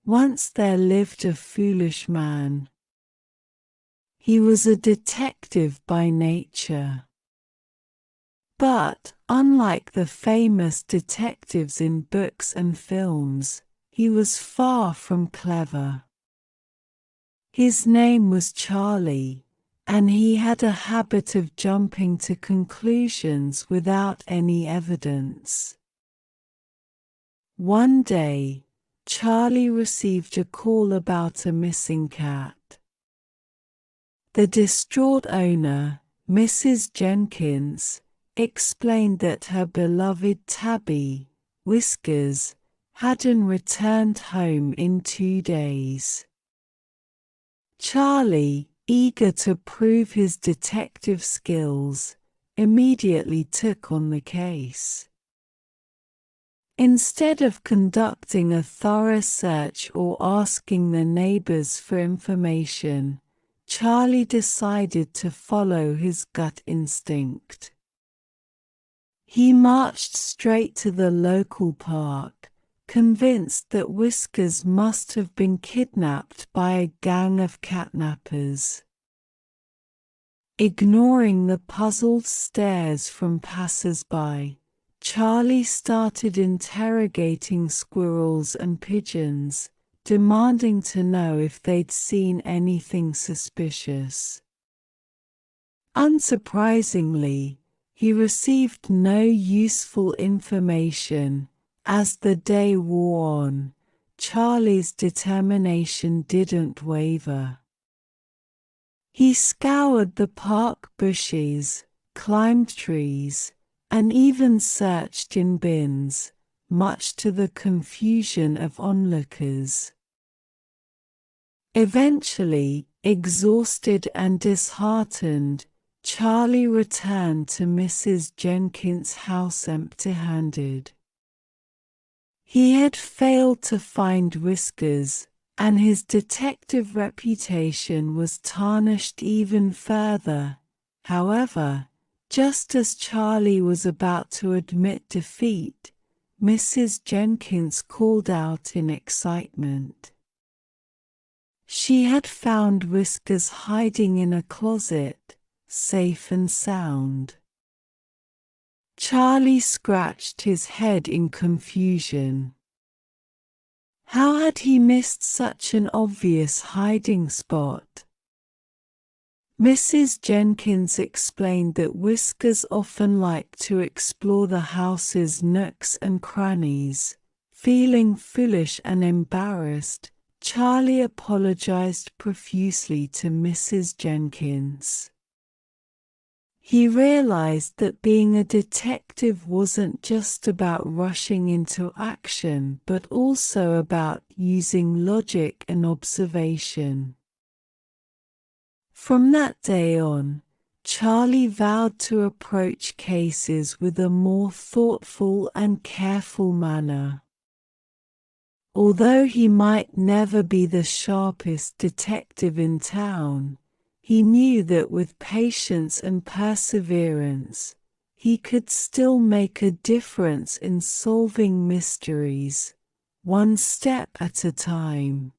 Once there lived a foolish man. He was a detective by nature. But, unlike the famous detectives in books and films, he was far from clever. His name was Charlie, and he had a habit of jumping to conclusions without any evidence. One day, Charlie received a call about a missing cat. The distraught owner, Mrs. Jenkins, explained that her beloved tabby, Whiskers, hadn't returned home in 2 days. Charlie, eager to prove his detective skills, immediately took on the case. Instead of conducting a thorough search or asking the neighbors for information, Charlie decided to follow his gut instinct. He marched straight to the local park, convinced that Whiskers must have been kidnapped by a gang of catnappers. Ignoring the puzzled stares from passers-by, Charlie started interrogating squirrels and pigeons, demanding to know if they'd seen anything suspicious. Unsurprisingly, he received no useful information. As the day wore on, Charlie's determination didn't waver. He scoured the park bushes, climbed trees, and even searched in bins, much to the confusion of onlookers. Eventually, exhausted and disheartened, Charlie returned to Mrs. Jenkins' house empty-handed. He had failed to find Whiskers, and his detective reputation was tarnished even further. However, just as Charlie was about to admit defeat, Mrs. Jenkins called out in excitement. She had found Whiskers hiding in a closet, safe and sound. Charlie scratched his head in confusion. How had he missed such an obvious hiding spot? Mrs. Jenkins explained that Whiskers often liked to explore the house's nooks and crannies. Feeling foolish and embarrassed, Charlie apologized profusely to Mrs. Jenkins. He realized that being a detective wasn't just about rushing into action but also about using logic and observation. From that day on, Charlie vowed to approach cases with a more thoughtful and careful manner. Although he might never be the sharpest detective in town, he knew that with patience and perseverance, he could still make a difference in solving mysteries, one step at a time.